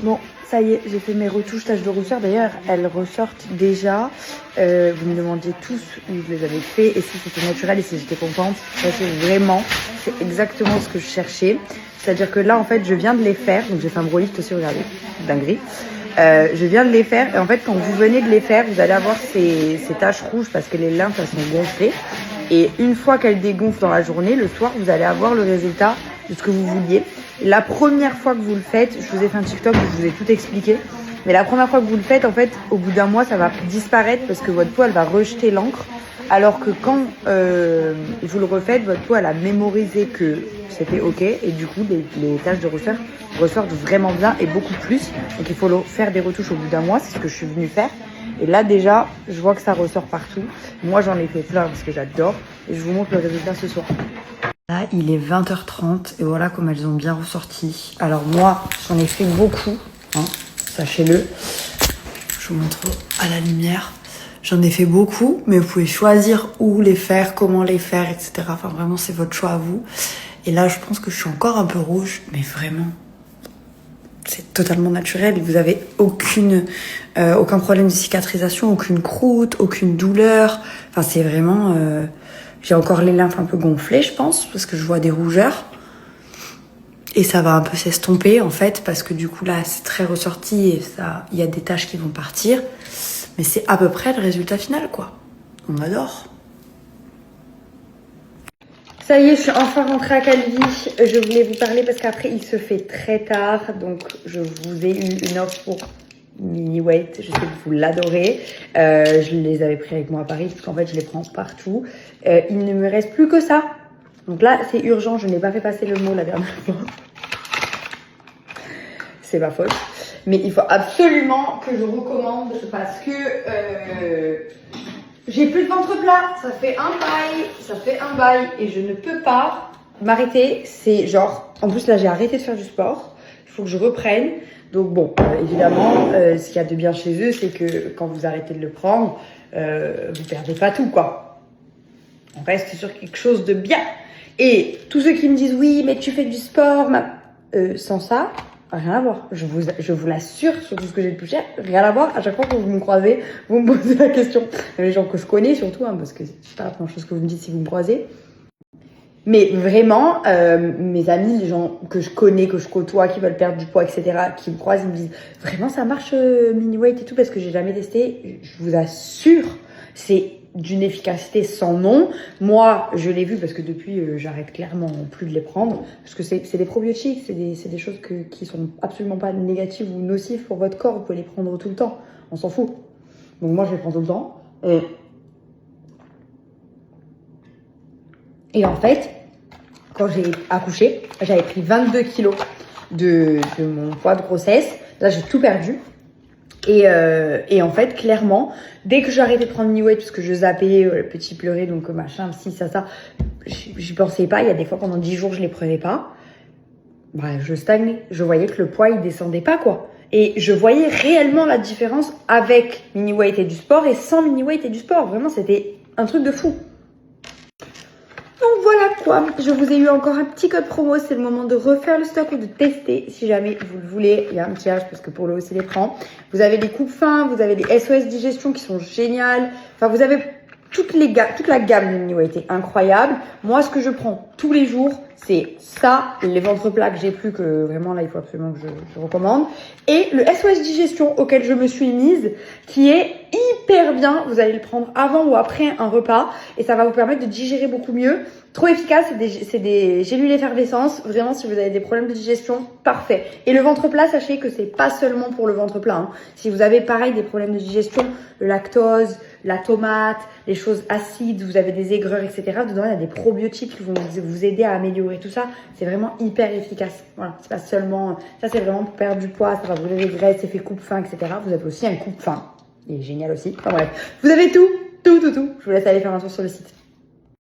Bon, ça y est, j'ai fait mes retouches taches de rousseur. D'ailleurs, elles ressortent déjà. Vous me demandiez tous où je les avais fait et si c'était naturel et si j'étais contente. Ça, c'est exactement ce que je cherchais. C'est-à-dire que là, en fait, je viens de les faire. Donc, j'ai fait un gros lift aussi, regardez, dinguerie. Je viens de les faire et en fait, quand vous venez de les faire, vous allez avoir ces taches rouges parce que les lymphes, elles sont gonflées. Et une fois qu'elles dégonflent dans la journée, le soir, vous allez avoir le résultat de ce que vous vouliez. La première fois que vous le faites, je vous ai fait un TikTok où je vous ai tout expliqué. Mais la première fois que vous le faites, en fait, au bout d'un mois, ça va disparaître parce que votre peau, elle va rejeter l'encre. Alors que quand vous le refaites, votre peau, elle a mémorisé que c'était OK. Et du coup, les taches de rousseur ressortent vraiment bien et beaucoup plus. Donc, il faut faire des retouches au bout d'un mois. C'est ce que je suis venue faire. Et là, déjà, je vois que ça ressort partout. Moi, j'en ai fait plein parce que j'adore. Et je vous montre le résultat ce soir. Là, il est 20h30 et voilà comme elles ont bien ressorti. Alors moi, j'en ai fait beaucoup, hein, sachez-le. Je vous montre à la lumière. J'en ai fait beaucoup, mais vous pouvez choisir où les faire, comment les faire, etc. Enfin, vraiment, c'est votre choix à vous. Et là, je pense que je suis encore un peu rouge, mais vraiment, c'est totalement naturel. Vous avez aucun problème de cicatrisation, aucune croûte, aucune douleur. Enfin, c'est vraiment... J'ai encore les lymphes un peu gonflées, je pense, parce que je vois des rougeurs. Et ça va un peu s'estomper, en fait, parce que du coup, là, c'est très ressorti et il y a des taches qui vont partir. Mais c'est à peu près le résultat final, quoi. On adore. Ça y est, je suis enfin rentrée à Calvi. Je voulais vous parler parce qu'après, il se fait très tard. Donc, je vous ai eu une offre pour Mini Weight. Je sais que vous l'adorez. Je les avais pris avec moi à Paris parce qu'en fait, je les prends partout. Il ne me reste plus que ça. Donc là, c'est urgent. Je n'ai pas fait passer le mot la dernière fois. C'est ma faute. Mais il faut absolument que je recommande parce que j'ai plus de ventre plat. Ça fait un bail et je ne peux pas m'arrêter. C'est genre, en plus là, j'ai arrêté de faire du sport. Il faut que je reprenne. Donc bon, évidemment, ce qu'il y a de bien chez eux, c'est que quand vous arrêtez de le prendre, vous perdez pas tout, quoi. On reste sur quelque chose de bien. Et tous ceux qui me disent, oui, mais tu fais du sport, sans ça, rien à voir. Je vous l'assure, sur tout ce que j'ai de plus cher, rien à voir. À chaque fois que vous me croisez, vous me posez la question. Les gens que je connais surtout, hein, parce que c'est pas la première chose que vous me dites si vous me croisez. Mais vraiment, mes amis, les gens que je connais, que je côtoie, qui veulent perdre du poids, etc., qui me croisent, ils me disent vraiment ça marche mini weight et tout parce que j'ai jamais testé. Je vous assure, c'est d'une efficacité sans nom. Moi, je l'ai vu parce que depuis, j'arrête clairement plus de les prendre parce que c'est des probiotiques, c'est des choses qui sont absolument pas négatives ou nocives pour votre corps. Vous pouvez les prendre tout le temps, on s'en fout. Donc moi, je les prends tout le temps. Et en fait, quand j'ai accouché, j'avais pris 22 kilos de mon poids de grossesse. Là, j'ai tout perdu. Et en fait, clairement, dès que j'ai arrêté de prendre Mini Weight, parce que je zappais, le petit pleurait, donc machin, si, ça, j'y pensais pas. Il y a des fois, pendant 10 jours, je les prenais pas. Bref, je stagnais. Je voyais que le poids, il descendait pas, quoi. Et je voyais réellement la différence avec Mini Weight et du sport et sans Mini Weight et du sport. Vraiment, c'était un truc de fou. Donc voilà quoi, je vous ai eu encore un petit code promo, c'est le moment de refaire le stock ou de tester si jamais vous le voulez. Il y a un petit H parce que pour le haut c'est l'écran. Vous avez des coupes fins, vous avez des SOS digestion qui sont géniales. Enfin vous avez toute la gamme de Mini Weight est incroyable. Moi ce que je prends tous les jours, c'est ça, les ventres plats que j'ai plus, que vraiment là il faut absolument que je recommande. Et le SOS digestion auquel je me suis mise, qui est hyper bien. Vous allez le prendre avant ou après un repas et ça va vous permettre de digérer beaucoup mieux. Trop efficace, c'est des gélules effervescence. Vraiment, si vous avez des problèmes de digestion, parfait. Et le ventre plat, sachez que c'est pas seulement pour le ventre plat. Hein. Si vous avez pareil des problèmes de digestion, le lactose, la tomate, les choses acides, vous avez des aigreurs, etc. Dedans, il y a des probiotiques qui vont vous aider à améliorer tout ça. C'est vraiment hyper efficace. Voilà, c'est pas seulement... Ça, c'est vraiment pour perdre du poids, ça va brûler les graisses, effet coupe-faim, etc. Vous avez aussi un coupe-faim. Il est génial aussi. Enfin bref, vous avez tout. Je vous laisse aller faire un tour sur le site.